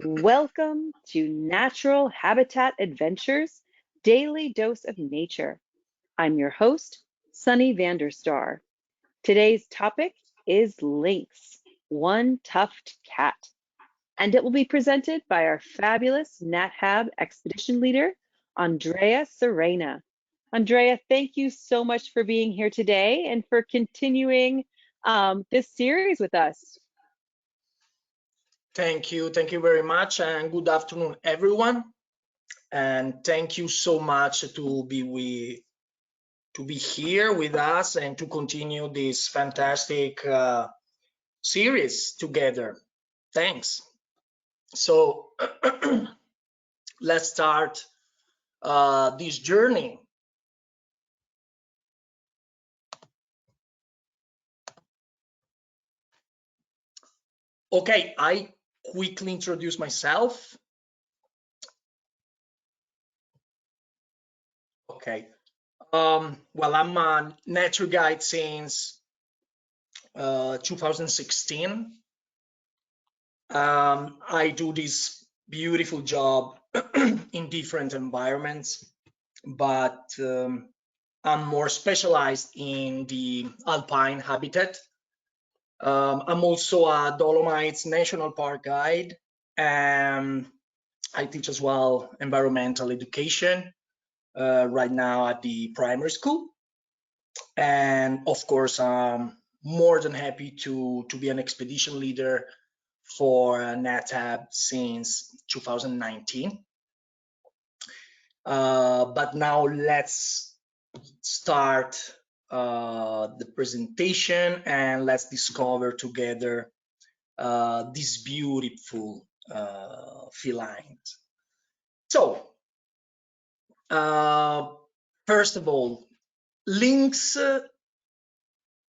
Welcome to Natural Habitat Adventures, Daily Dose of Nature. I'm your host, Sunny Vanderstar. Today's topic is Lynx, one tuft cat, and it will be presented by our fabulous NatHab expedition leader, Andrea Serena. Andrea, thank you so much for being here today and for continuing this series with us. Thank you very much, and good afternoon, everyone. And thank you so much to be here with us and to continue this fantastic series together. Thanks. So let's start this journey. Okay, I quickly introduce myself. Okay. Well, I'm a nature guide since 2016. I do this beautiful job in different environments, but I'm more specialized in the alpine habitat. I'm also a Dolomites National Park guide, and I teach as well environmental education right now at the primary school. And of course, I'm more than happy to be an expedition leader for NatHab since 2019. But now let's start the presentation and let's discover together these beautiful felines. So, first of all, Lynx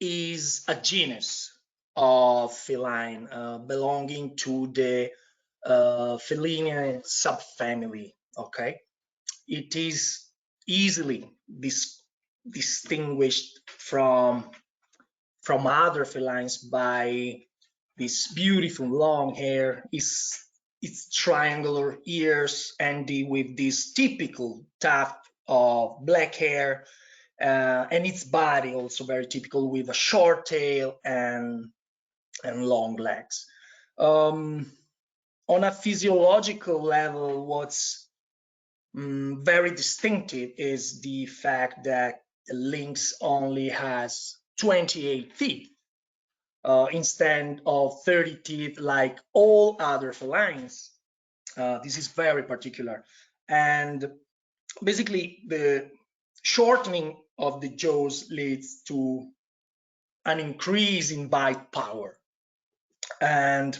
is a genus of feline belonging to the feline subfamily. Okay, it is easily distinguished from other felines by this beautiful long hair, its triangular ears, and with this typical tuft of black hair, and its body also very typical with a short tail and long legs. On a physiological level, what's very distinctive is the fact that the lynx only has 28 teeth instead of 30 teeth like all other felines. This is very particular. And basically, the shortening of the jaws leads to an increase in bite power. And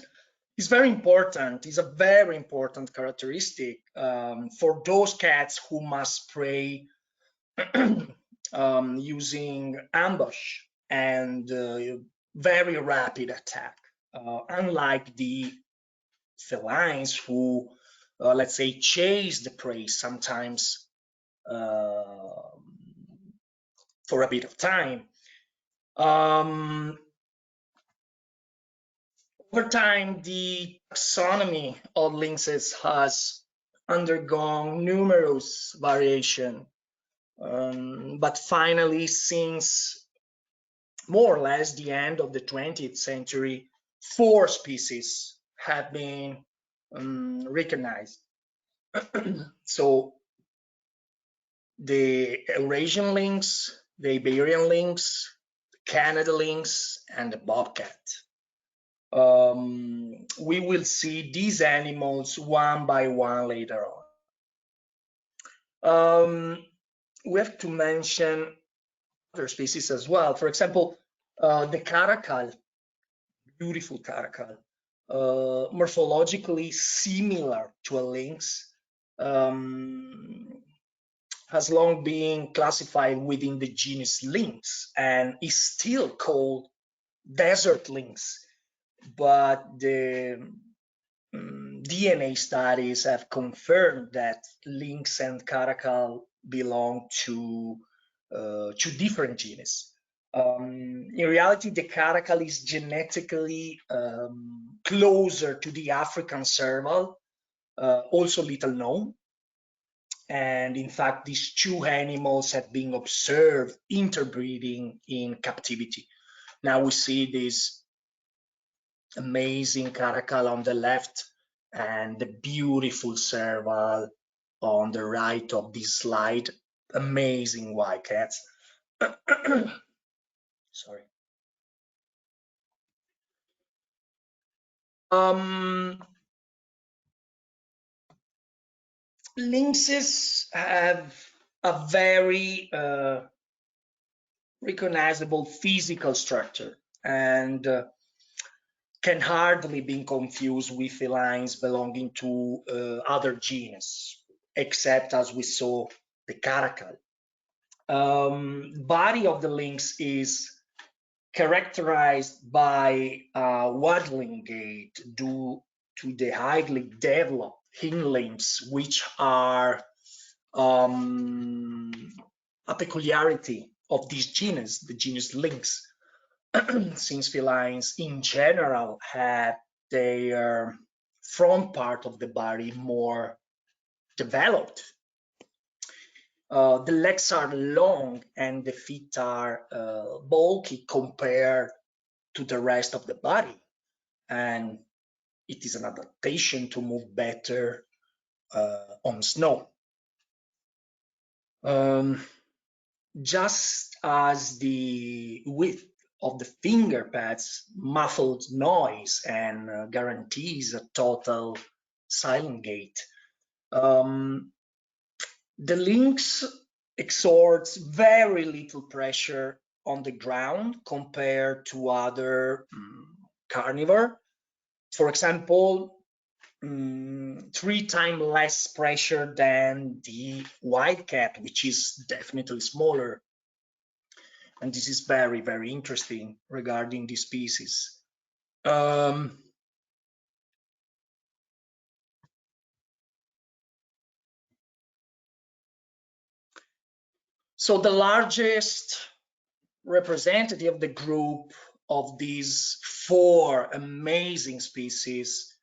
it's very important. It's a very important characteristic for those cats who must prey using ambush and very rapid attack, unlike the felines who, let's say, chase the prey sometimes for a bit of time. Over time, the taxonomy of lynxes has undergone numerous variation, but finally, since more or less the end of the 20th century, 4 species have been recognized. So the Eurasian lynx, the Iberian lynx, the Canada lynx, and the bobcat. We will see these animals one by one later on. We have to mention other species as well. For example, the caracal, beautiful caracal, morphologically similar to a lynx, has long been classified within the genus Lynx and is still called desert lynx. But the DNA studies have confirmed that lynx and caracal belong to different genus. In reality, the caracal is genetically closer to the African serval, also little known. And in fact, these two animals have been observed interbreeding in captivity. Now we see this amazing caracal on the left and the beautiful serval on the right of this slide. Amazing white cats. Sorry. Lynxes have a very recognizable physical structure and can hardly be confused with felines belonging to other genus, except as we saw the caracal. Body of the lynx is characterized by waddling gait due to the highly developed hind limbs, which are a peculiarity of this genus, the genus Lynx, since felines in general have their front part of the body more developed. The legs are long and the feet are bulky compared to the rest of the body, and it is an adaptation to move better on snow. Just as the width of the finger pads muffles noise and guarantees a total silent gait, the lynx exerts very little pressure on the ground compared to other carnivore. For example, 3 times less pressure than the white cat, which is definitely smaller. And this is very, very interesting regarding this species. So the largest representative of the group of these 4 amazing species,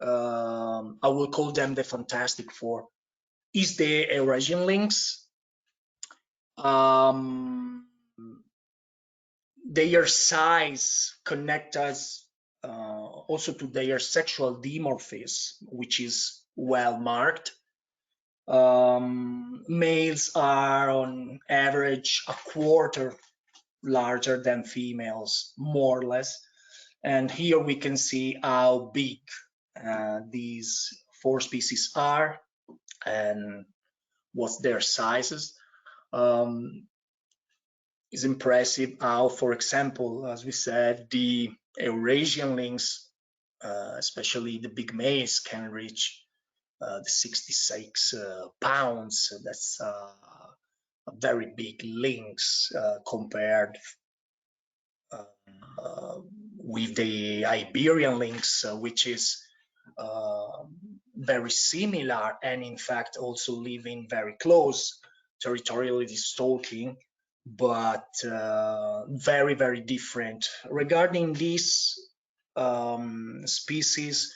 I will call them the Fantastic Four, is the Eurasian lynx. Their size connects us also to their sexual dimorphism, which is well marked. Males are on average a quarter larger than females, more or less. And here we can see how big these 4 species are and what's their sizes. It's impressive how, for example, as we said, the Eurasian lynx, especially the big males, can reach the 66 pounds. So that's a very big lynx compared with the Iberian lynx, which is very similar and in fact also living very close, territorially stalking, but very, very different. Regarding this species,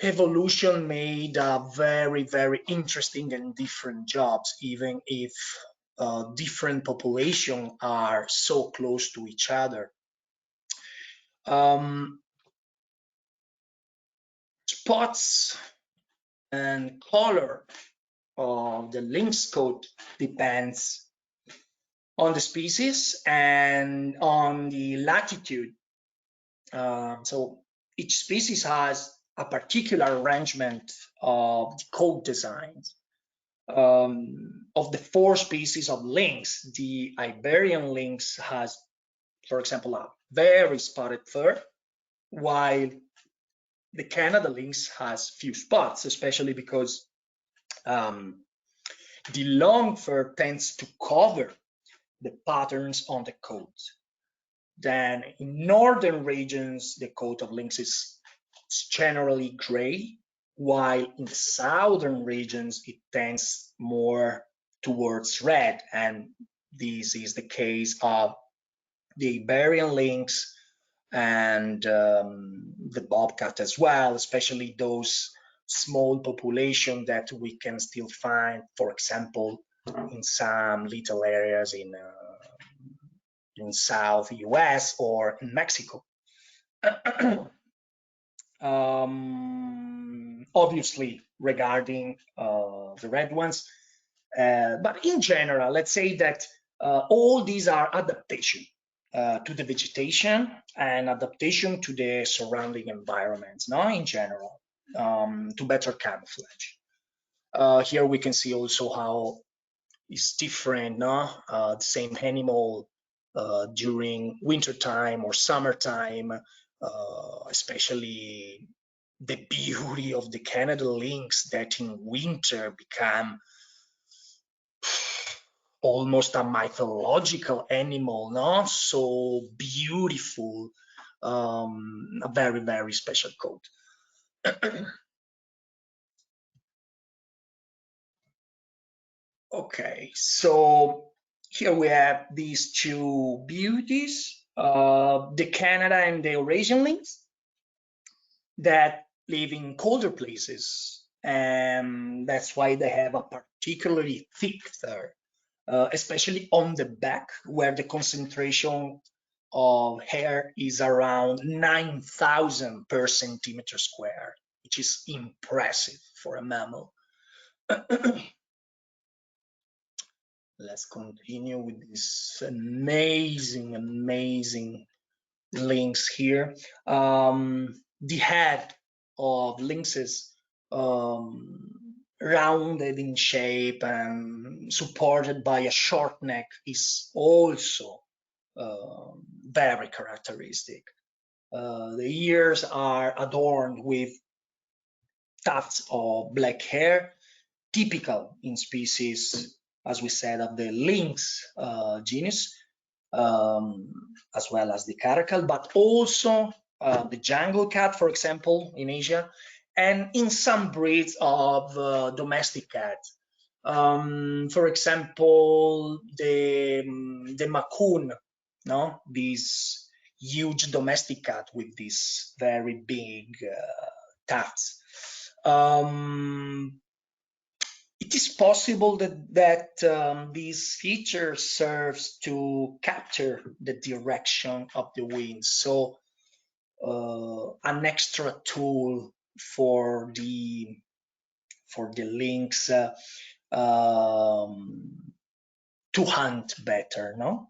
evolution made a very, very interesting and different jobs, even if different populations are so close to each other. Spots and color of the lynx coat depends on the species and on the latitude. So each species has a particular arrangement of the coat designs. Of the 4 species of lynx, the Iberian lynx has, for example, a very spotted fur, while the Canada lynx has few spots, especially because the long fur tends to cover the patterns on the coat. Then in northern regions, the coat of lynx is generally gray, while in the southern regions, it tends more towards red. And this is the case of the Iberian lynx and the bobcat as well, especially those small population that we can still find, for example, in some little areas in South US or in Mexico. Obviously, regarding the red ones, but in general, let's say that all these are adaptation to the vegetation and adaptation to the surrounding environments, no, in general, to better camouflage. Here we can see also how it's different, no? The same animal during wintertime or summertime, especially the beauty of the Canada lynx that in winter become almost a mythological animal, no? So beautiful, a very, very special coat. Okay, so here we have these two beauties, the Canada and the Eurasian lynx that live in colder places. And that's why they have a particularly thick fur, especially on the back where the concentration of hair is around 9,000 per centimeter square, which is impressive for a mammal. Let's continue with this amazing, amazing lynx here. The head of lynxes, rounded in shape and supported by a short neck, is also very characteristic. The ears are adorned with tufts of black hair, typical in species, as we said, of the lynx genus, as well as the caracal, but also the jungle cat, for example, in Asia, and in some breeds of domestic cats. For example, the Macoon, no, this huge domestic cat with these very big tufts. It is possible that this feature serves to capture the direction of the wind. So an extra tool for the lynx to hunt better, no?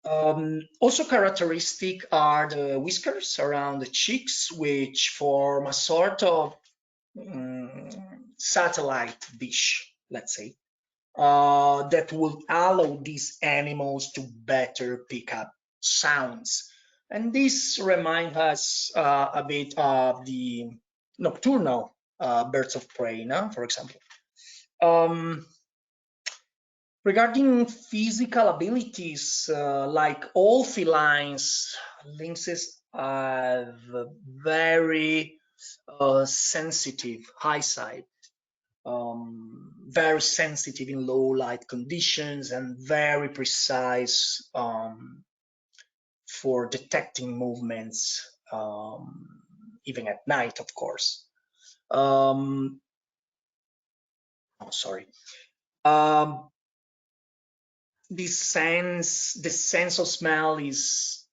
Also characteristic are the whiskers around the cheeks, which form a sort of satellite dish, let's say, that will allow these animals to better pick up sounds. And this reminds us a bit of the nocturnal birds of prey, no? For example. Regarding physical abilities, like all felines, lynxes have very sensitive eyesight, very sensitive in low light conditions, and very precise for detecting movements, even at night, of course. Oh, sorry. The sense of smell is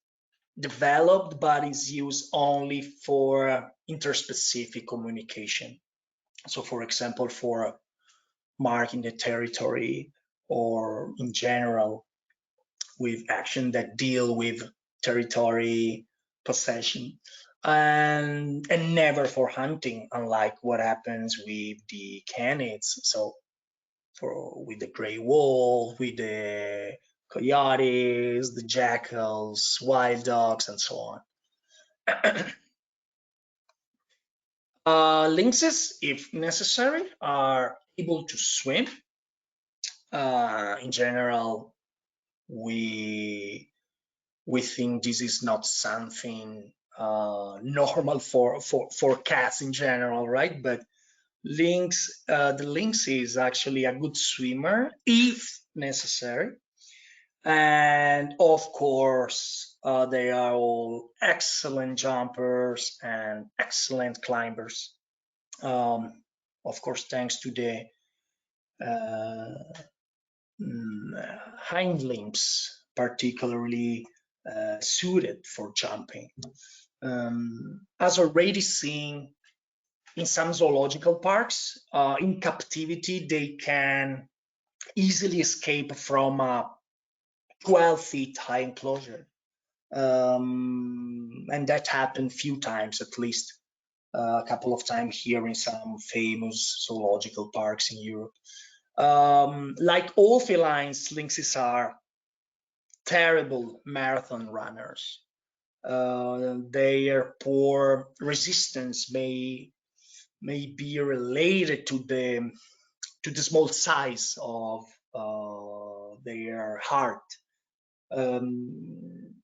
developed, but is used only for interspecific communication. So, for example, for marking the territory, or in general with action that deal with territory possession, and never for hunting, unlike what happens with the canids. So with the gray wolf, with the coyotes, the jackals, wild dogs, and so on. Lynxes, if necessary, are able to swim. In general, we think this is not something normal for cats in general, right? But the lynx is actually a good swimmer if necessary. And of course, they are all excellent jumpers and excellent climbers. Of course, thanks to the uh, hind limbs, particularly suited for jumping. As already seen in some zoological parks, in captivity, they can easily escape from a 12 feet high enclosure. And that happened a few times, at least a couple of times here in some famous zoological parks in Europe. Like all felines, lynxes are terrible marathon runners. Their poor resistance may be related to the small size of their heart. Um,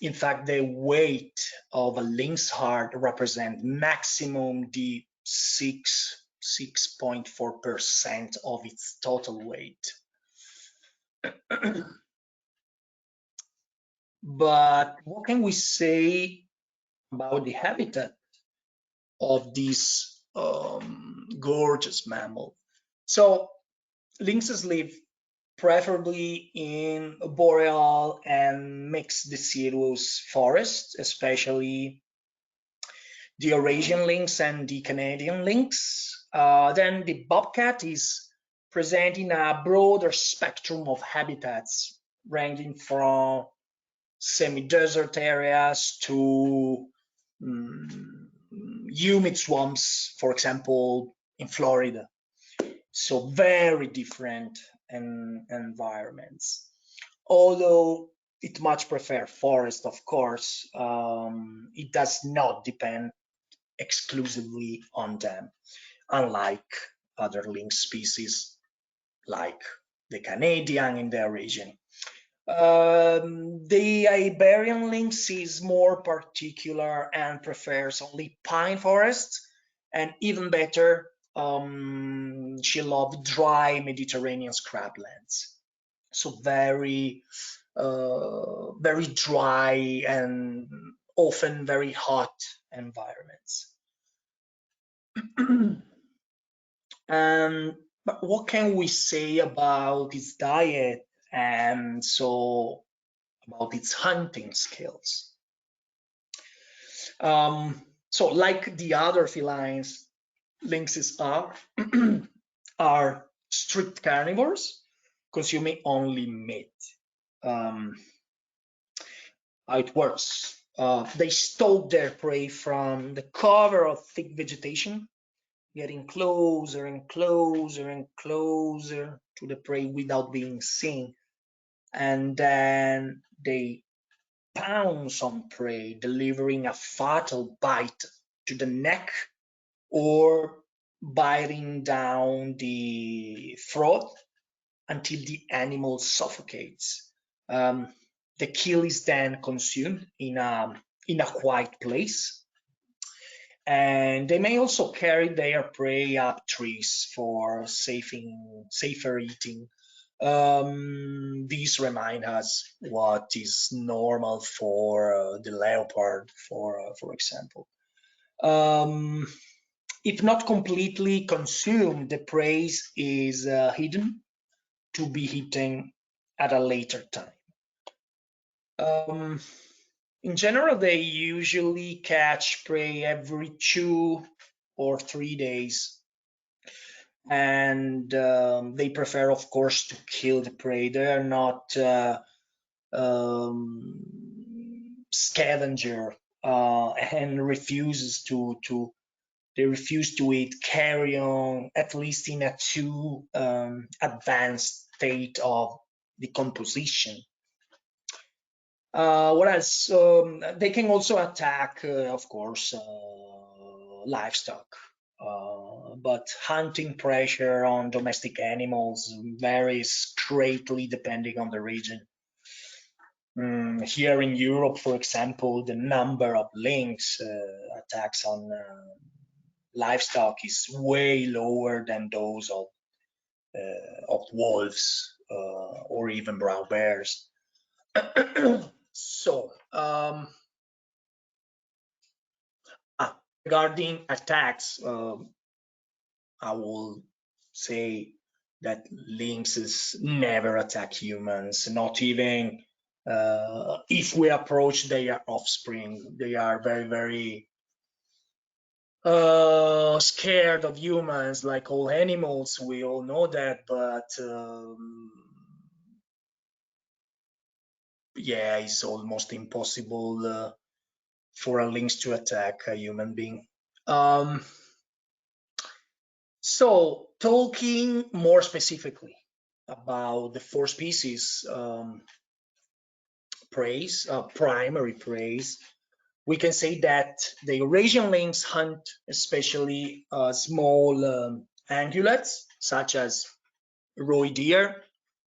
in fact, the weight of a lynx heart represents maximum the 6.4% of its total weight. But what can we say about the habitat of this gorgeous mammal? So lynxes live preferably in boreal and mixed deciduous forests, especially the Eurasian lynx and the Canadian lynx. Then the bobcat is present in a broader spectrum of habitats, ranging from semi-desert areas to humid swamps, for example, in Florida. So very different environments. Although it much prefer forest, of course, it does not depend exclusively on them, unlike other lynx species like the Canadian in their region. The Iberian lynx is more particular and prefers only pine forests, and even better, she loves dry Mediterranean scrublands. So very dry and often very hot environments. But what can we say about its diet and so about its hunting skills? So like the other felines, lynxes are strict carnivores, consuming only meat. How it works. They stalk their prey from the cover of thick vegetation, getting closer and closer and closer to the prey without being seen. And then they pounce on prey, delivering a fatal bite to the neck or biting down the throat until the animal suffocates. The kill is then consumed in a quiet place, and they may also carry their prey up trees for safer eating. These remind us what is normal for the leopard, for example. If not completely consumed, the prey is hidden to be eaten at a later time. In general, they usually catch prey every 2 or 3 days, and they prefer, of course, to kill the prey. They are not scavenger and they refuse to eat carrion, at least in a too advanced state of decomposition. What else? They can also attack, of course, livestock. But hunting pressure on domestic animals varies greatly depending on the region. Here in Europe, for example, the number of lynx attacks on livestock is way lower than those of wolves or even brown bears. So, regarding attacks, I will say that lynxes never attack humans, not even if we approach their offspring. They are very, very scared of humans, like all animals. We all know that, but yeah, it's almost impossible for a lynx to attack a human being. So, talking more specifically about the four species primary praise, we can say that the Eurasian lynx hunt especially small ungulates, such as roe deer,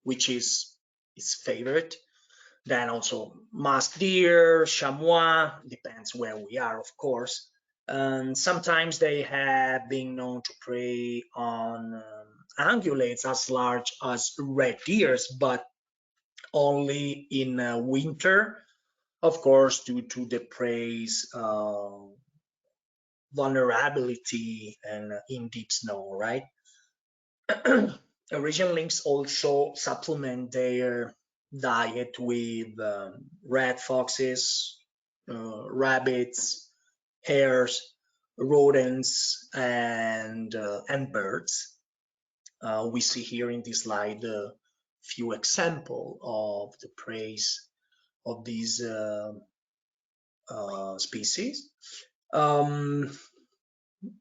which is its favorite. Then also musk deer, chamois, depends where we are, of course. And sometimes they have been known to prey on ungulates as large as red deers, but only in winter, of course, due to the prey's vulnerability and in deep snow, right? Eurasian lynx also supplement their diet with red foxes, rabbits, hares, rodents, and birds. We see here in this slide a few examples of the prey of these species.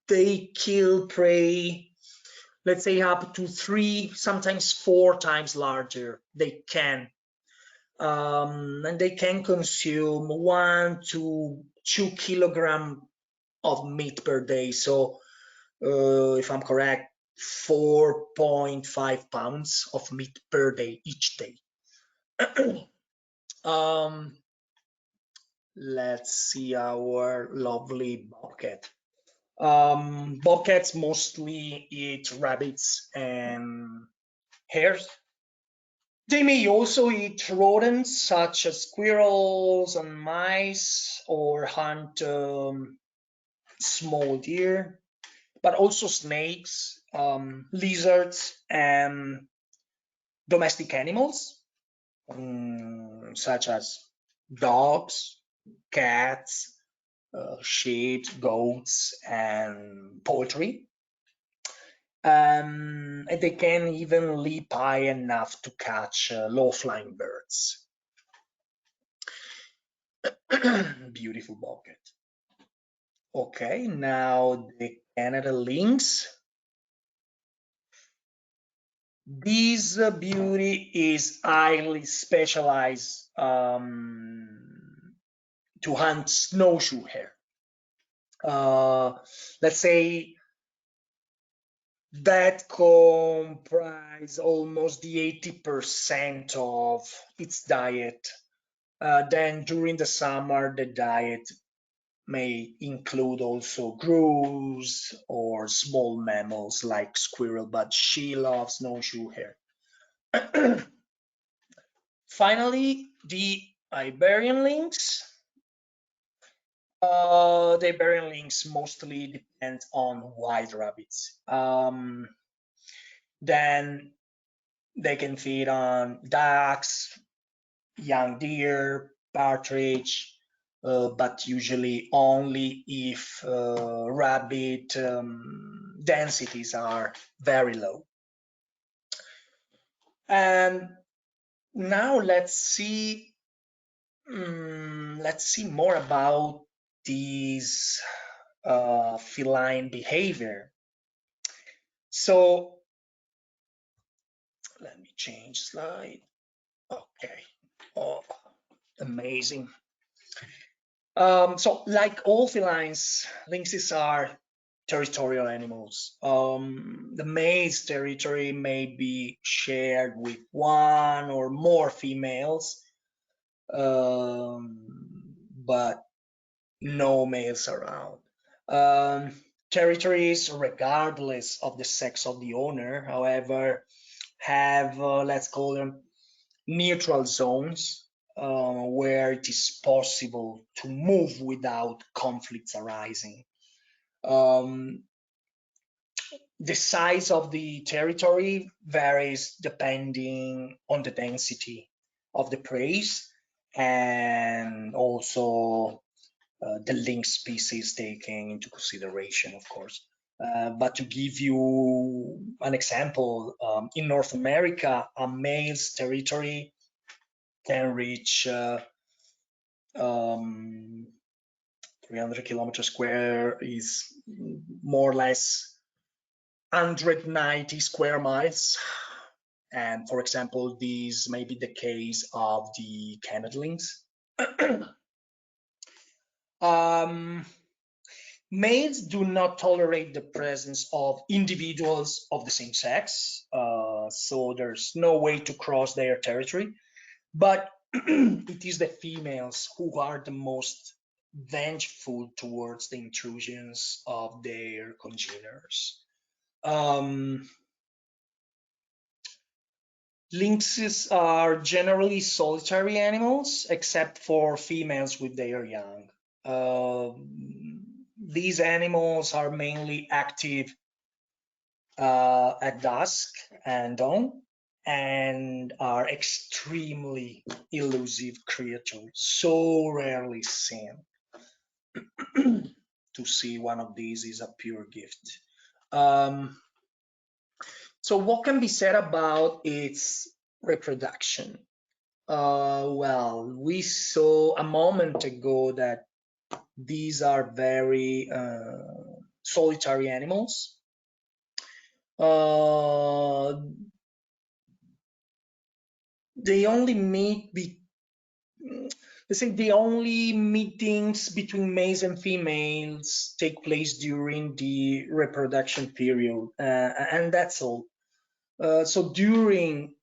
They kill prey, let's say up to 3, sometimes 4 times larger. They can. And they can consume 1 to 2 kilogram of meat per day. So, if I'm correct, 4.5 pounds of meat per day each day. Let's see our lovely bobcat. Bobcats mostly eat rabbits and hares. They may also eat rodents such as squirrels and mice, or hunt small deer, but also snakes, lizards, and domestic animals, such as dogs, cats, sheep, goats, and poultry. And they can even leap high enough to catch low-flying birds. Beautiful bobcat. Okay, now the Canada lynx. This beauty is highly specialized to hunt snowshoe hare. Let's say that comprise almost the 80% of its diet. Then during the summer, the diet may include also grouse or small mammals like squirrel, but she loves snowshoe hare. Finally, the Iberian lynx. The Iberian lynx mostly depends on wild rabbits. Then they can feed on ducks, young deer, partridge, but usually only if rabbit densities are very low. And now let's see more about these feline behavior. So let me change slide. Okay. Oh, amazing. So like all felines, lynxes are territorial animals. The male's territory may be shared with one or more females, but no males around. Territories, regardless of the sex of the owner, however, have let's call them neutral zones. where it is possible to move without conflicts arising. The size of the territory varies depending on the density of the prey and also the lynx species taken into consideration, of course. But to give you an example, in North America, a male's territory can reach 300 kilometers square, is more or less 190 square miles. And for example, this may be the case of the Canada lynx. Males do not tolerate the presence of individuals of the same sex, so there's no way to cross their territory. But it is the females who are the most vengeful towards the intrusions of their congeners. Lynxes are generally solitary animals, except for females with their young. These animals are mainly active at dusk and dawn, and are extremely elusive creatures, so rarely seen. To see one of these is a pure gift. So what can be said about its reproduction? Well, we saw a moment ago that these are very solitary animals. They only meet the only meetings between males and females take place during the reproduction period, and that's all. So during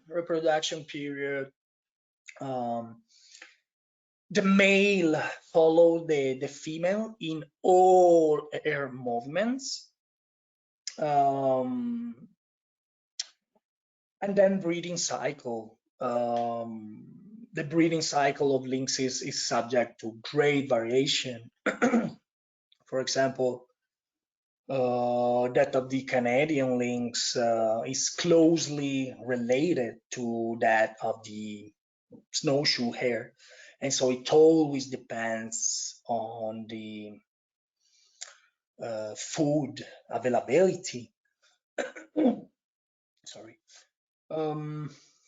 reproduction period, the male follow the female in all her movements. And then breeding cycle. The breeding cycle of lynxes is subject to great variation. For example, that of the Canadian lynx is closely related to that of the snowshoe hare. And so it always depends on the food availability. Sorry.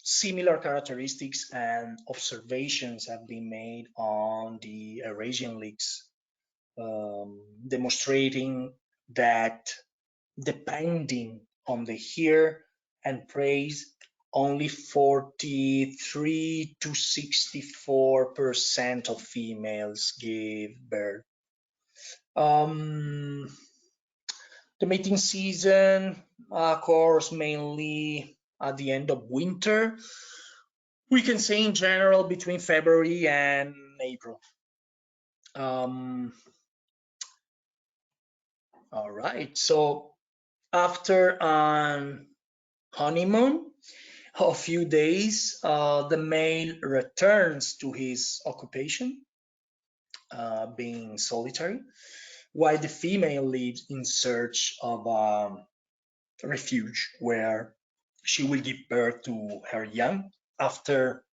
Similar characteristics and observations have been made on the Eurasian lynx, demonstrating that depending on the hare and prey, only 43 to 64% of females give birth. The mating season occurs mainly at the end of winter. We can say in general between February and April. All right, so after an honeymoon, a few days, the male returns to his occupation, being solitary, while the female leaves in search of a refuge where she will give birth to her young after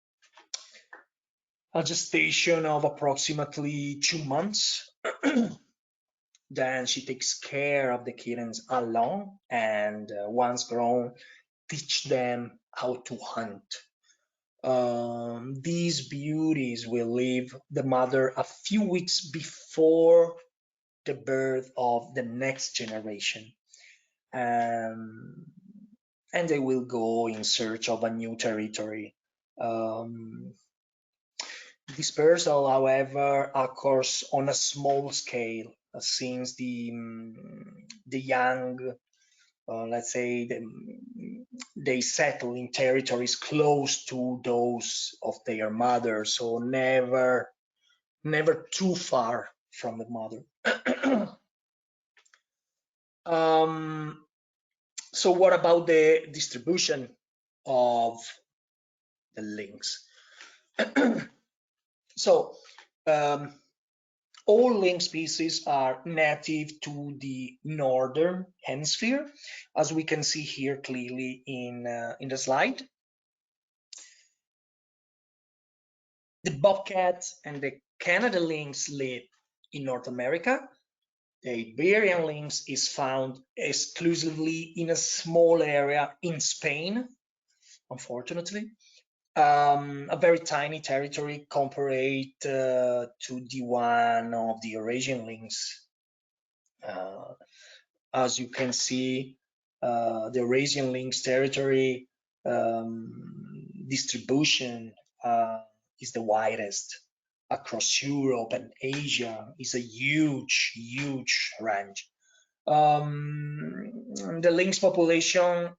a gestation of approximately 2 months. Then she takes care of the kittens alone, and once grown, teach them how to hunt. These beauties will leave the mother a few weeks before the birth of the next generation. And they will go in search of a new territory. Dispersal, however, occurs on a small scale, since the young, let's say, they settle in territories close to those of their mother, so never too far from the mother. So what about the distribution of the lynx? So all lynx species are native to the northern hemisphere, as we can see here clearly in the slide. The bobcat and the Canada lynx live in North America. The Iberian lynx is found exclusively in a small area in Spain, unfortunately. A very tiny territory compared to the one of the Eurasian lynx. As you can see, the Eurasian lynx territory distribution is the widest across Europe and Asia. Is a huge, huge range. The lynx population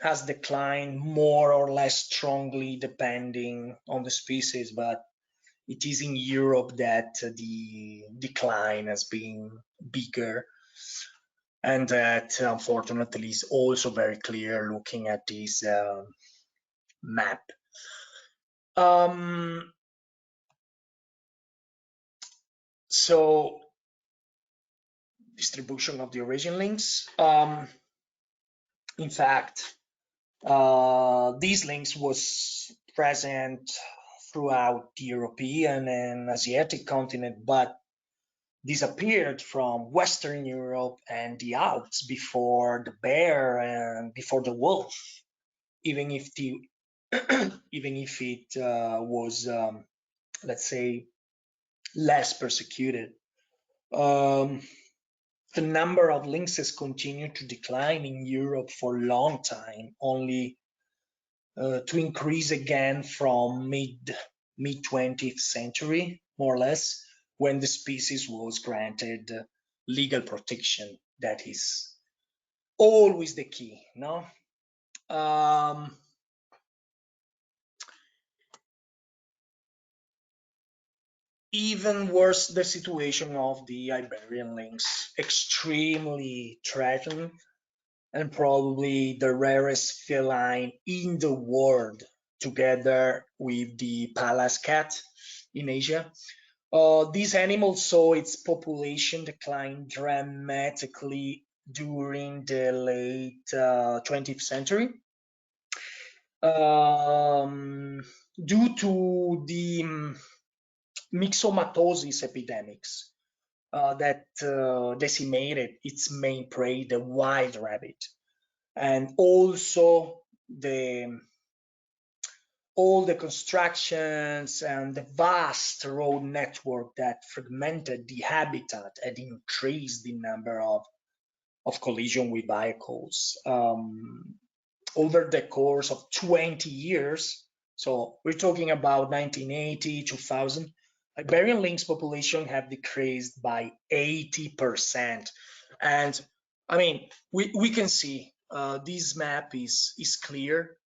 has declined more or less strongly depending on the species, but it is in Europe that the decline has been bigger, and that unfortunately is also very clear looking at this map. So distribution of the Eurasian lynx. In fact, these lynx was present throughout the European and Asiatic continent, but disappeared from Western Europe and the Alps before the bear and before the wolf, even if the even if it was, let's say, less persecuted. The number of lynxes continued to decline in Europe for a long time, only to increase again from mid 20th century, more or less, when the species was granted legal protection. That is always the key, no? Even worse, the situation of the Iberian lynx, extremely threatened and probably the rarest feline in the world, together with the Pallas cat in Asia. This animal saw its population decline dramatically during the late 20th century due to the myxomatosis epidemics that decimated its main prey, the wild rabbit, and also all the constructions and the vast road network that fragmented the habitat and increased the number of collision with vehicles. Over the course of 20 years, so we're talking about 1980, 2000, Iberian lynx population have decreased by 80%. And I mean, we can see this map is clear.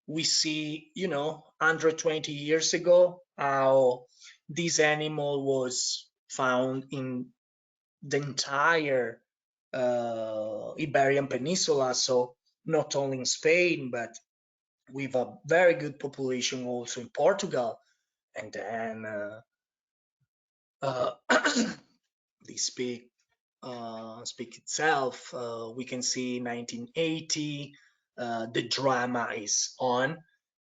We see, 120 years ago, how this animal was found in the entire Iberian Peninsula. So not only in Spain, but with a very good population also in Portugal. And then they speak itself. We can see 1980, the drama is on,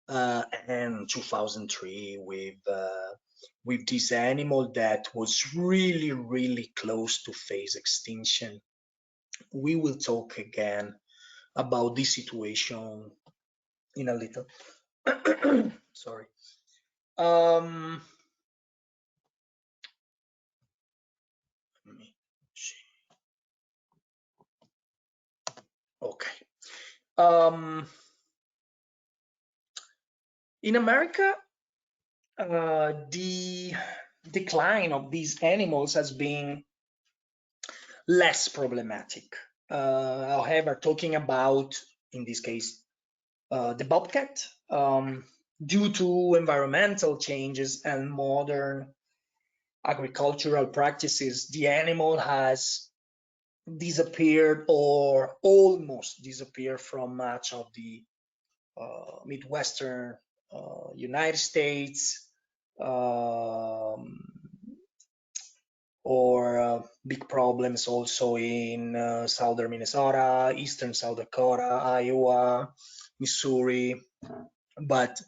and 2003 with this animal that was really, really close to face extinction. We will talk again about this situation in a little. Sorry. Let me see. Okay. In America, the decline of these animals has been less problematic. However, talking about, in this case, the bobcat, due to environmental changes and modern agricultural practices, the animal has disappeared or almost disappeared from much of the Midwestern United States, or big problems also in southern Minnesota, eastern South Dakota, Iowa, Missouri, but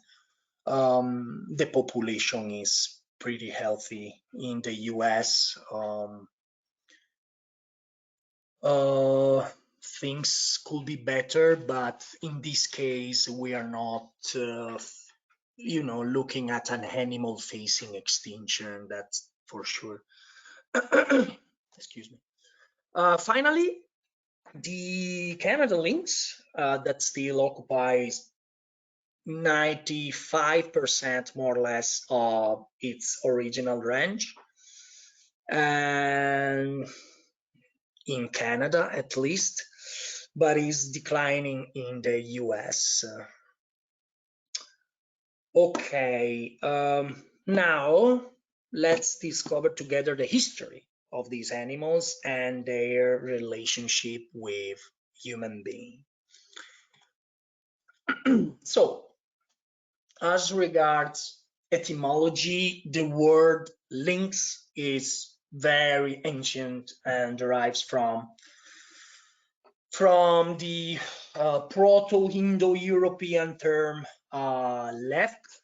the population is pretty healthy in the US. Things could be better, but in this case, we are not, looking at an animal facing extinction. That's for sure. Excuse me. Finally, the Canada lynx that still occupies 95% more or less of its original range, and in Canada at least, but is declining in the US. Okay, now let's discover together the history of these animals and their relationship with human being. So, as regards etymology, the word lynx is very ancient and derives from the Proto-Indo-European term left,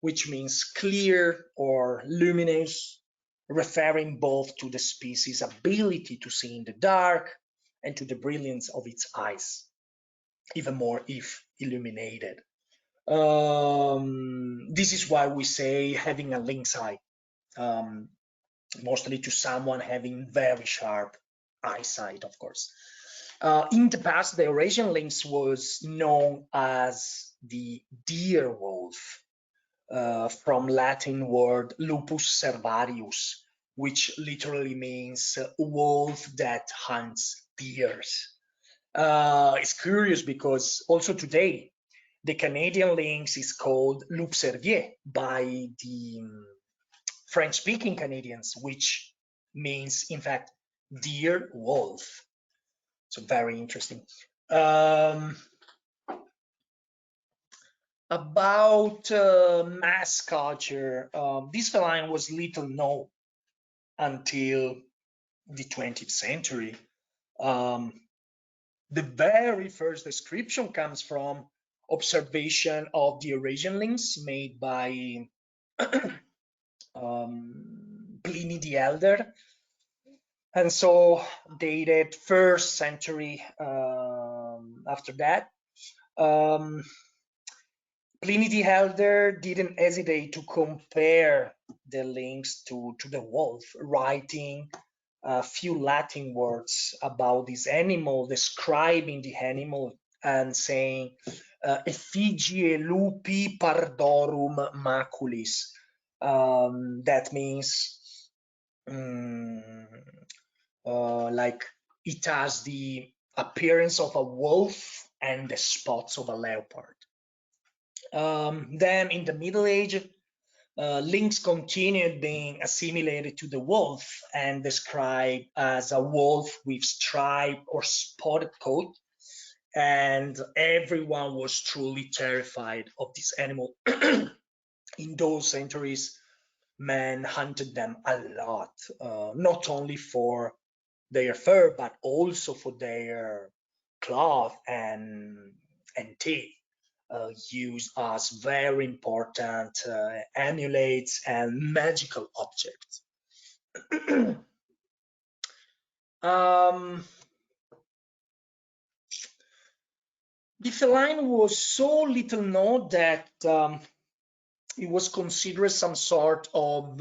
which means clear or luminous, referring both to the species' ability to see in the dark and to the brilliance of its eyes, even more if illuminated. This is why we say having a lynx eye, mostly to someone having very sharp eyesight, of course. In the past, the Eurasian lynx was known as the deer wolf, from Latin word lupus cervarius, which literally means wolf that hunts deers. It's curious because also today, the Canadian lynx is called loup cervier by the French-speaking Canadians, which means, in fact, deer wolf. So very interesting. About mass culture, this feline was little known until the 20th century. The very first description comes from observation of the Eurasian lynx made by Pliny the Elder, and so dated first century after that. Pliny the Elder didn't hesitate to compare the lynx to the wolf, writing a few Latin words about this animal, describing the animal and saying effigie lupi pardorum maculis. That means like it has the appearance of a wolf and the spots of a leopard. Then in the Middle Age, lynx continued being assimilated to the wolf and described as a wolf with striped or spotted coat, and everyone was truly terrified of this animal. In those centuries, men hunted them a lot, not only for their fur, but also for their cloth and teeth. Used as very important amulets and magical objects. The feline was so little known that it was considered some sort of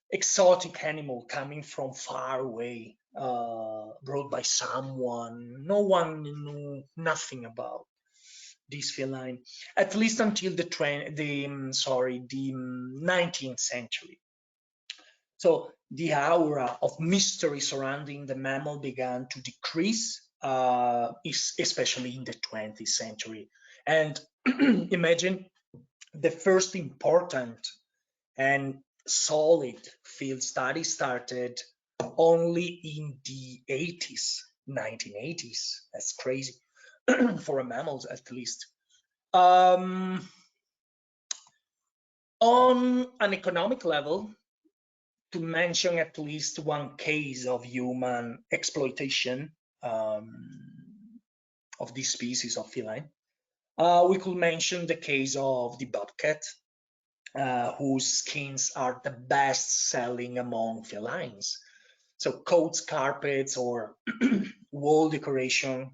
exotic animal coming from far away, brought by someone. No one knew nothing about this feline, at least until the 19th century. So the aura of mystery surrounding the mammal began to decrease, especially in the 20th century. And imagine the first important and solid field study started only in the 1980s. That's crazy for a mammal, at least. On an economic level, to mention at least one case of human exploitation of this species of feline, we could mention the case of the bobcat, whose skins are the best selling among felines. So coats, carpets, or wall decoration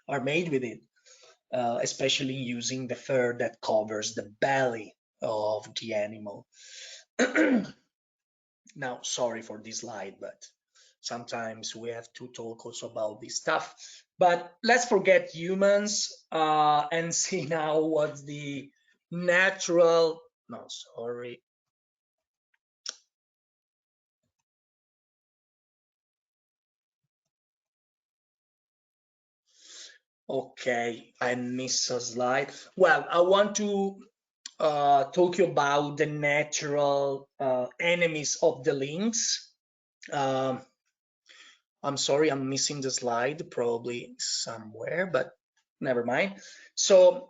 are made with it, especially using the fur that covers the belly of the animal. Now, sorry for this slide, but sometimes we have to talk also about this stuff. But let's forget humans and see now what the natural, no, sorry. Okay, I missed a slide. Well, I want to talk you about the natural enemies of the lynx. Um, I'm sorry, I'm missing the slide probably somewhere, but never mind. So,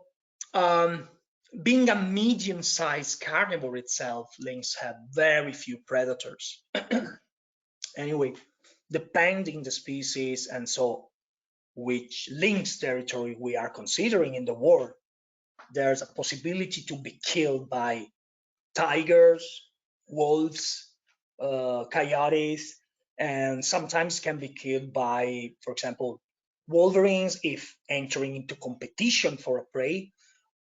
being a medium-sized carnivore itself, lynx have very few predators. Anyway, depending the species and so which lynx territory we are considering in the world, there's a possibility to be killed by tigers, wolves, coyotes, and sometimes can be killed by, for example, wolverines if entering into competition for a prey,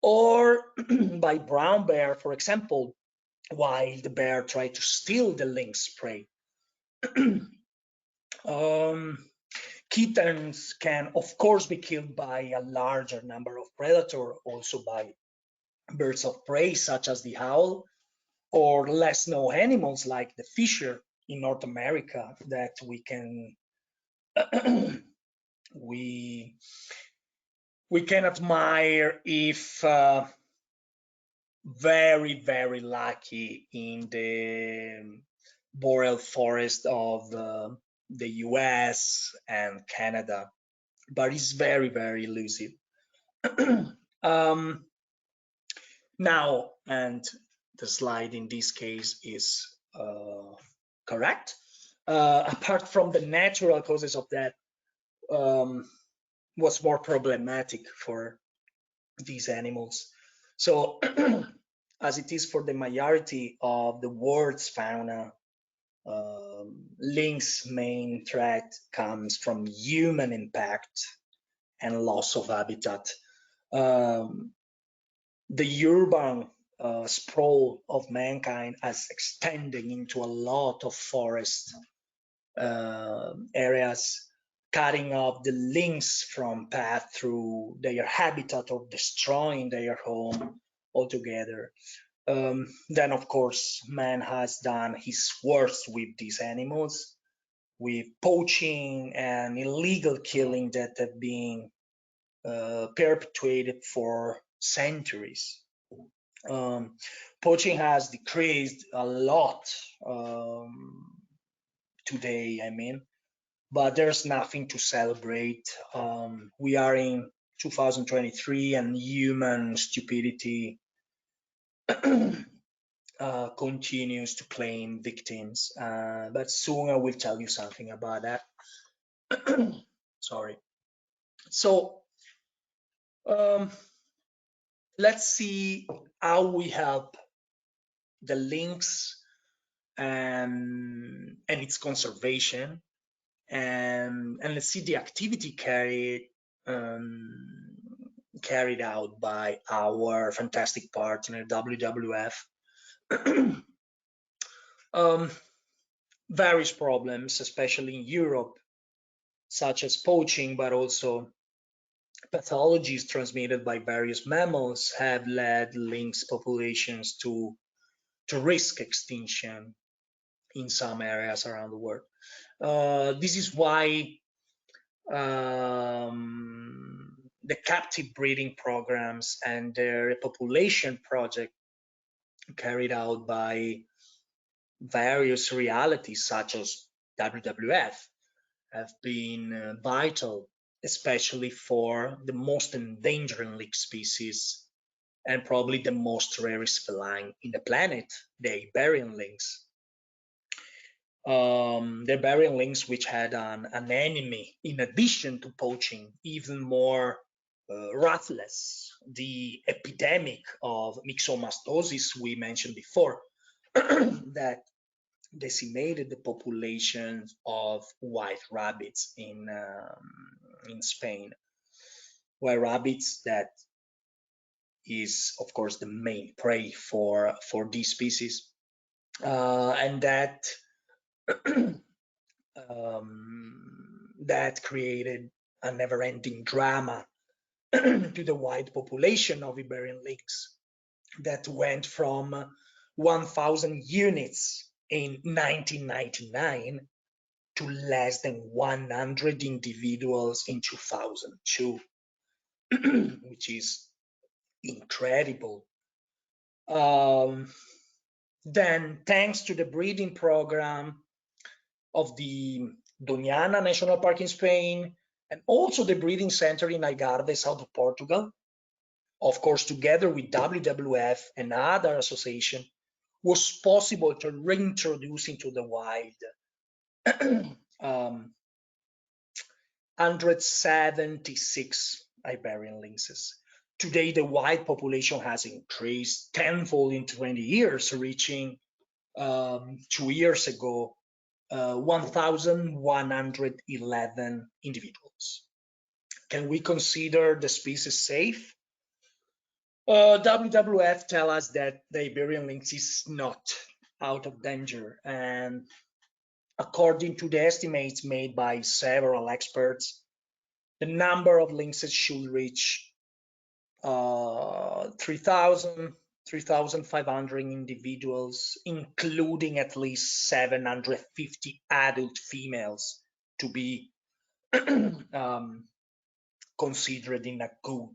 or by brown bear, for example, while the bear try to steal the lynx prey. Kittens can, of course, be killed by a larger number of predators, also by birds of prey such as the owl, or less known animals like the fisher in North America that we can we can admire if very lucky in the boreal forest of the US and Canada, but it's very elusive. Now, and the slide in this case is correct. Apart from the natural causes of that, was more problematic for these animals. So, as it is for the majority of the world's fauna, lynx main threat comes from human impact and loss of habitat. The urban sprawl of mankind has extended into a lot of forest areas, cutting off the links from path through their habitat or destroying their home altogether. Then, of course, man has done his worst with these animals, with poaching and illegal killing that have been perpetuated for centuries. Poaching has decreased a lot today, I mean, but there's nothing to celebrate. We are in 2023 and human stupidity continues to claim victims. But soon I will tell you something about that. Sorry. So let's see how we help the lynx and its conservation, and let's see the activity carried out by our fantastic partner WWF. Various problems, especially in Europe, such as poaching, but also pathologies transmitted by various mammals, have led lynx populations to risk extinction in some areas around the world. This is why the captive breeding programs and the repopulation project carried out by various realities such as WWF have been vital, especially for the most endangered lynx species and probably the most rarest feline in the planet, the Iberian lynx. The Iberian lynx, which had an enemy in addition to poaching, even more ruthless, the epidemic of myxomastosis we mentioned before, that decimated the populations of white rabbits in Spain. White rabbits, that is of course the main prey for these species, and that that created a never-ending drama to the wide population of Iberian lynx, that went from 1,000 units in 1999 to less than 100 individuals in 2002, which is incredible. Then, thanks to the breeding program of the Doñana National Park in Spain, and also the breeding center in Algarve, south of Portugal, of course, together with WWF and other associations, was possible to reintroduce into the wild 176 Iberian lynxes. Today, the wild population has increased tenfold in 20 years, reaching 2 years ago 1,111 individuals. Can we consider the species safe? WWF tell us that the Iberian lynx is not out of danger, and according to the estimates made by several experts, the number of lynxes should reach 3,500 individuals, including at least 750 adult females to be considered in a good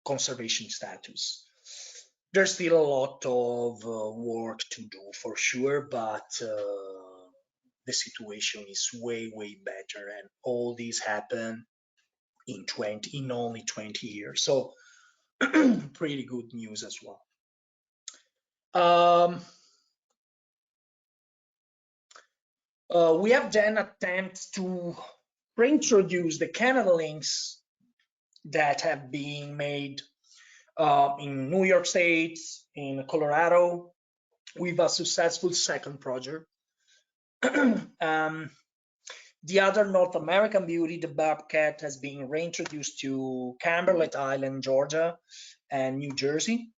conservation status. There's still a lot of work to do for sure, but the situation is way better, and all this happened in only 20 years. So pretty good news as well. We have then attempted to reintroduce the Canada lynx that have been made in New York State, in Colorado, with a successful second project. The other North American beauty, the bobcat, has been reintroduced to Cumberland Island, Georgia, and New Jersey.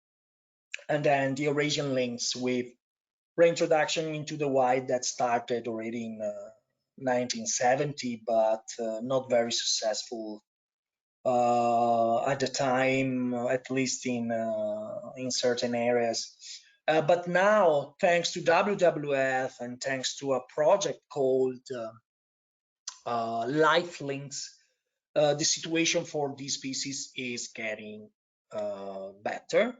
And then the Eurasian lynx, with reintroduction into the wild that started already in 1970, but not very successful at the time, at least in certain areas. But now, thanks to WWF and thanks to a project called Life Lynx, the situation for these species is getting better.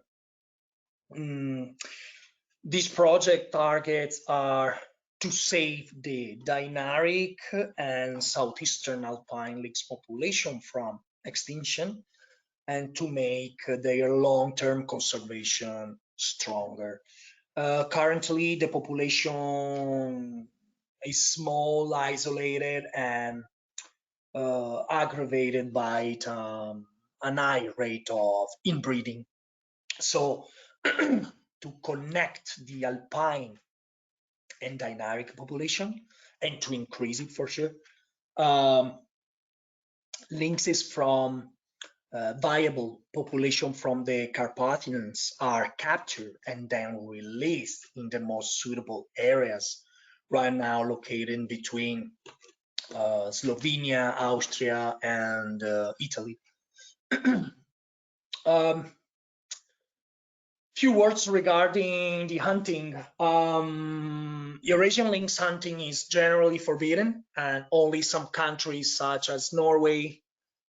These project targets are to save the Dinaric and southeastern alpine lynx population from extinction, and to make their long-term conservation stronger. Currently, the population is small, isolated, and aggravated by an high rate of inbreeding. So to connect the alpine and Dinaric population and to increase it for sure, lynxes from viable population from the Carpathians are captured and then released in the most suitable areas, right now located between Slovenia, Austria, and Italy. Few words regarding the hunting. Eurasian lynx hunting is generally forbidden, and only some countries such as Norway,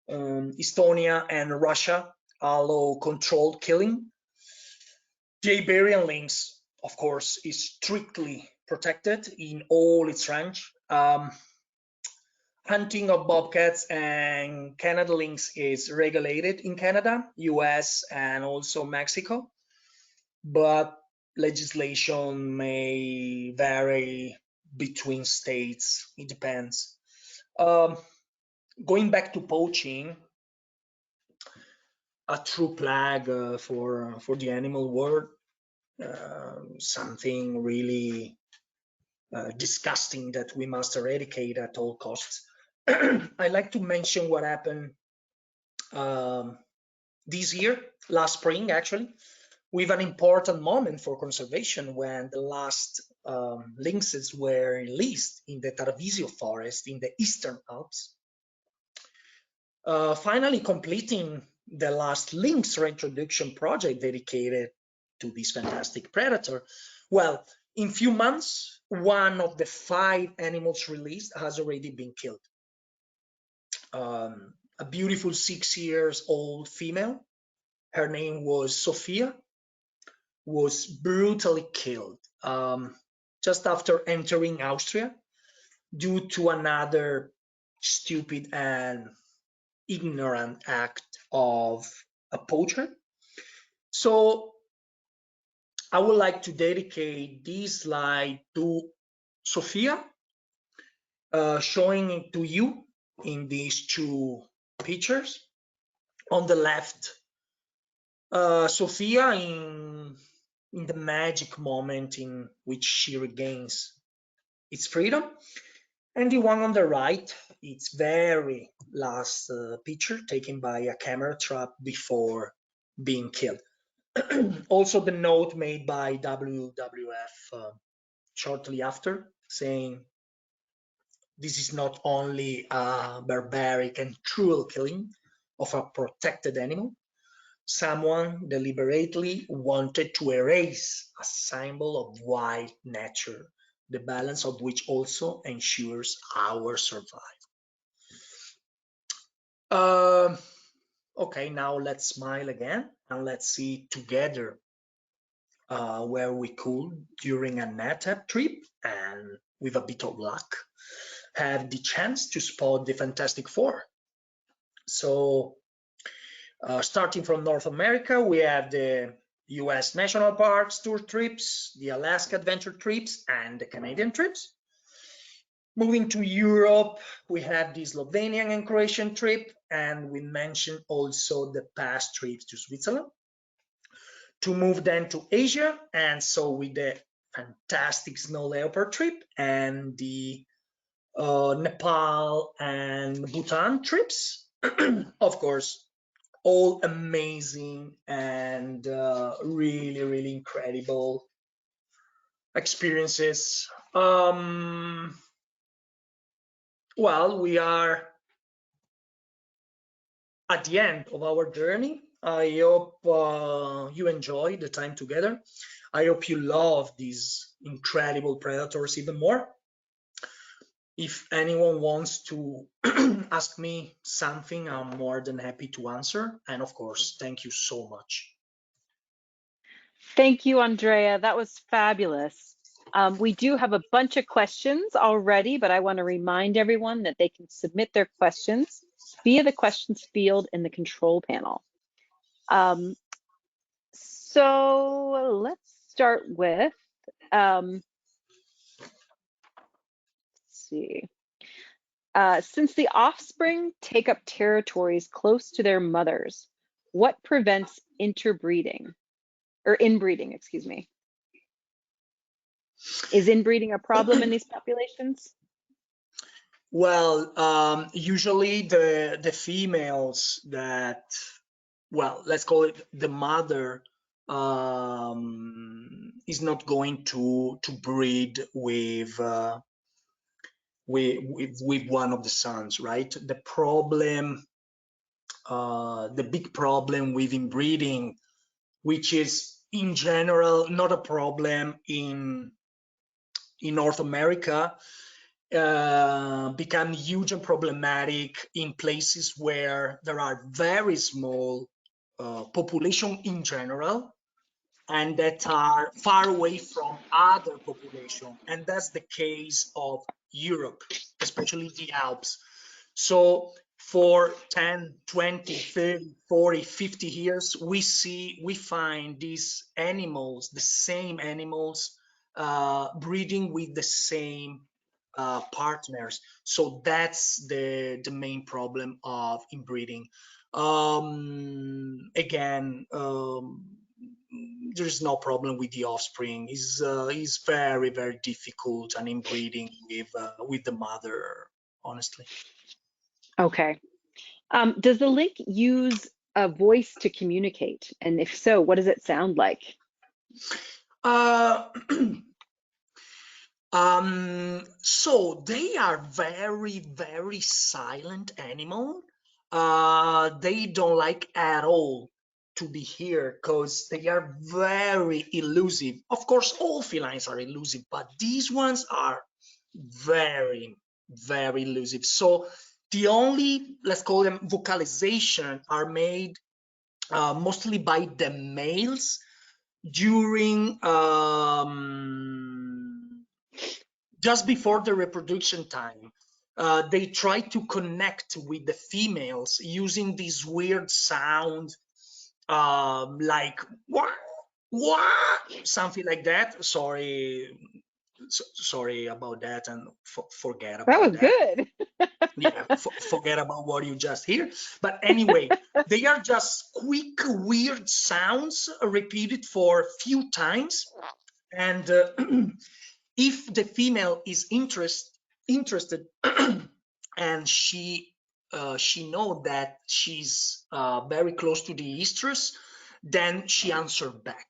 Estonia, and Russia allow controlled killing. The Iberian lynx, of course, is strictly protected in all its range. Hunting of bobcats and Canada lynx is regulated in Canada, US, and also Mexico, but legislation may vary between states. It depends. Going back to poaching, a true plague for the animal world, something really disgusting that we must eradicate at all costs. I like to mention what happened this year, last spring actually, with an important moment for conservation when the last lynxes were released in the Tarvisio forest in the Eastern Alps. Finally completing the last lynx reintroduction project dedicated to this fantastic predator. Well, in few months, one of the 5 animals released has already been killed. A beautiful 6-year-old female, her name was Sophia, was brutally killed just after entering Austria due to another stupid and ignorant act of a poacher. So I would like to dedicate this slide to Sophia, showing it to you in these 2 pictures. On the left, Sophia in the magic moment in which she regains its freedom, and the one on the right, its very last picture taken by a camera trap before being killed. Also the note made by WWF shortly after, saying this is not only a barbaric and cruel killing of a protected animal, someone deliberately wanted to erase a symbol of wild nature, the balance of which also ensures our survival. Okay, now let's smile again and let's see together where we could during a NATAP trip, and with a bit of luck have the chance to spot the Fantastic Four. So starting from North America, we have the US National Parks tour trips, the Alaska adventure trips, and the Canadian trips. Moving to Europe, we have the Slovenian and Croatian trip, and we mentioned also the past trips to Switzerland. To move then to Asia, and so with the fantastic snow leopard trip and the Nepal and Bhutan trips. Of course, all amazing and really, really incredible experiences. Well, we are at the end of our journey. I hope you enjoyed the time together. I hope you love these incredible predators even more. If anyone wants to ask me something, I'm more than happy to answer. And of course, thank you so much. Thank you, Andrea. That was fabulous. We do have a bunch of questions already, but I want to remind everyone that they can submit their questions via the questions field in the control panel. So let's start with, let's see. Since the offspring take up territories close to their mothers, what prevents interbreeding, or inbreeding, excuse me? Is inbreeding a problem in these populations? Well, usually the females that, well, let's call it the mother, is not going to breed with one of the sons, right? The problem, the big problem with inbreeding, which is in general not a problem in North America, become huge and problematic in places where there are very small population in general, and that are far away from other population. And that's the case of Europe, especially the Alps. So for 10, 20, 30, 40, 50 years, we find these animals, the same animals, breeding with the same partners. So that's the main problem of inbreeding. Again, there's no problem with the offspring. Is very very difficult and inbreeding with the mother, honestly. Okay. Does the link use a voice to communicate? And if so, what does it sound like? Uh, so they are very, very silent animal. They don't like at all to be here because they are very elusive. Of course, all felines are elusive, but these ones are very, very elusive. So the only, let's call them vocalization, are made mostly by the males during just before the reproduction time. They try to connect with the females using this weird sound, like wah, wah, something like that. Sorry about that, and forget That about was that. good. Yeah, forget about what you just hear. But anyway, they are just quick, weird sounds repeated for a few times, and if the female is interested and she know that she's very close to the estrus, then she answer back.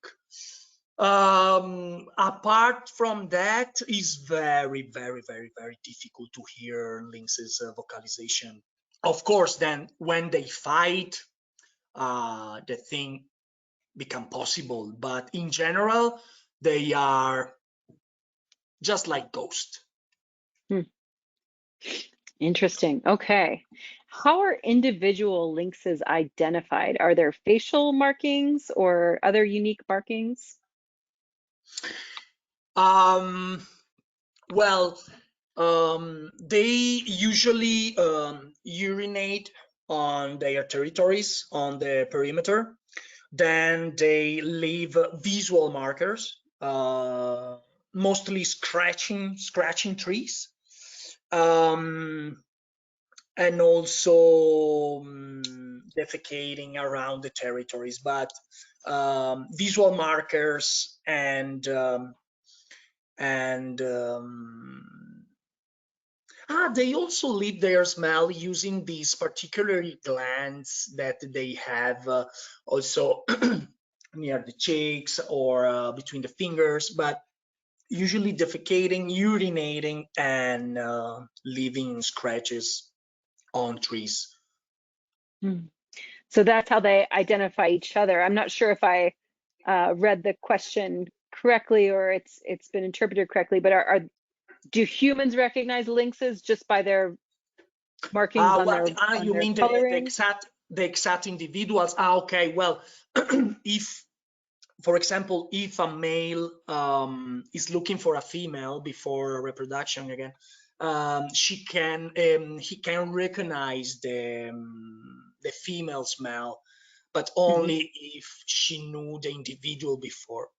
Apart from that, is very very very very difficult to hear lynx's vocalization. Of course, then when they fight, the thing become possible, but in general they are just like ghosts. Hmm, interesting. Okay. How are individual lynxes identified? Are there facial markings or other unique markings? Um, well, they usually urinate on their territories on the perimeter. Then they leave visual markers, mostly scratching trees, um, and also defecating around the territories. But visual markers and they also leave their smell using these particular glands that they have also near the cheeks or between the fingers, but usually defecating, urinating, and leaving scratches on trees. Hmm. So that's how they identify each other. I'm not sure if I read the question correctly or it's been interpreted correctly, but do humans recognize lynxes just by their markings on You their mean coloring? the exact individuals? Okay, well, if for example, if a male is looking for a female before reproduction again, he can recognize the female smell, but Hmm. only if she knew the individual before.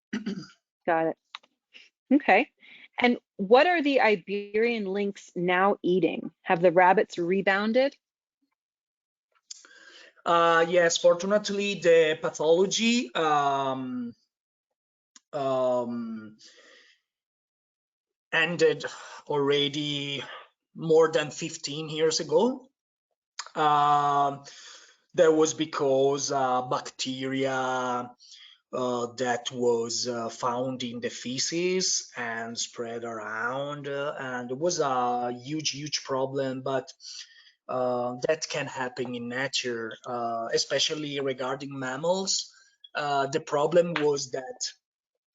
Got it. Okay. And what are the Iberian lynx now eating? Have the rabbits rebounded? Yes, fortunately, the pathology um, ended already more than 15 years ago. Um, that was because bacteria that was found in the feces and spread around, and it was a huge problem. But that can happen in nature, especially regarding mammals. The problem was that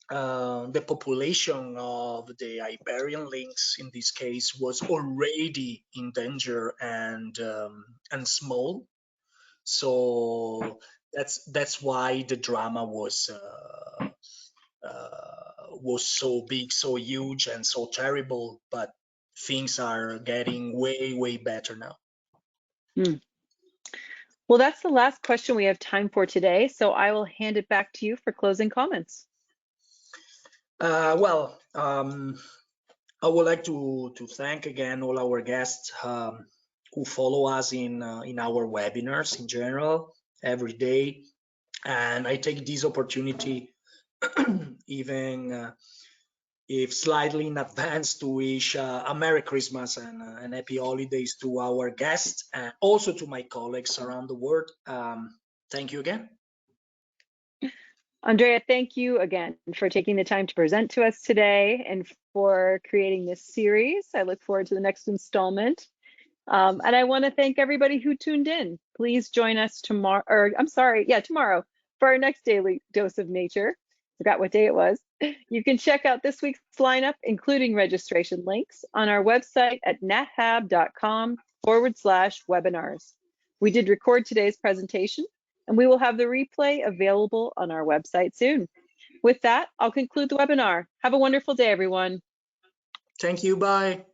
the population of the Iberian lynx, in this case, was already in danger and small. So that's why the drama was so big, so huge, and so terrible. But things are getting way, way better now. Hmm. Well, that's the last question we have time for today, so I will hand it back to you for closing comments. Well, I would like to thank again all our guests who follow us in our webinars in general every day, and I take this opportunity even if slightly in advance to wish a Merry Christmas and Happy Holidays to our guests and also to my colleagues around the world. Thank you again. Andrea, thank you again for taking the time to present to us today and for creating this series. I look forward to the next installment. And I want to thank everybody who tuned in. Please join us tomorrow, or I'm sorry, yeah, tomorrow for our next daily dose of nature. Forgot what day it was. You can check out this week's lineup, including registration links, on our website at nathab.com/webinars. We did record today's presentation, and we will have the replay available on our website soon. With that, I'll conclude the webinar. Have a wonderful day, everyone. Thank you. Bye.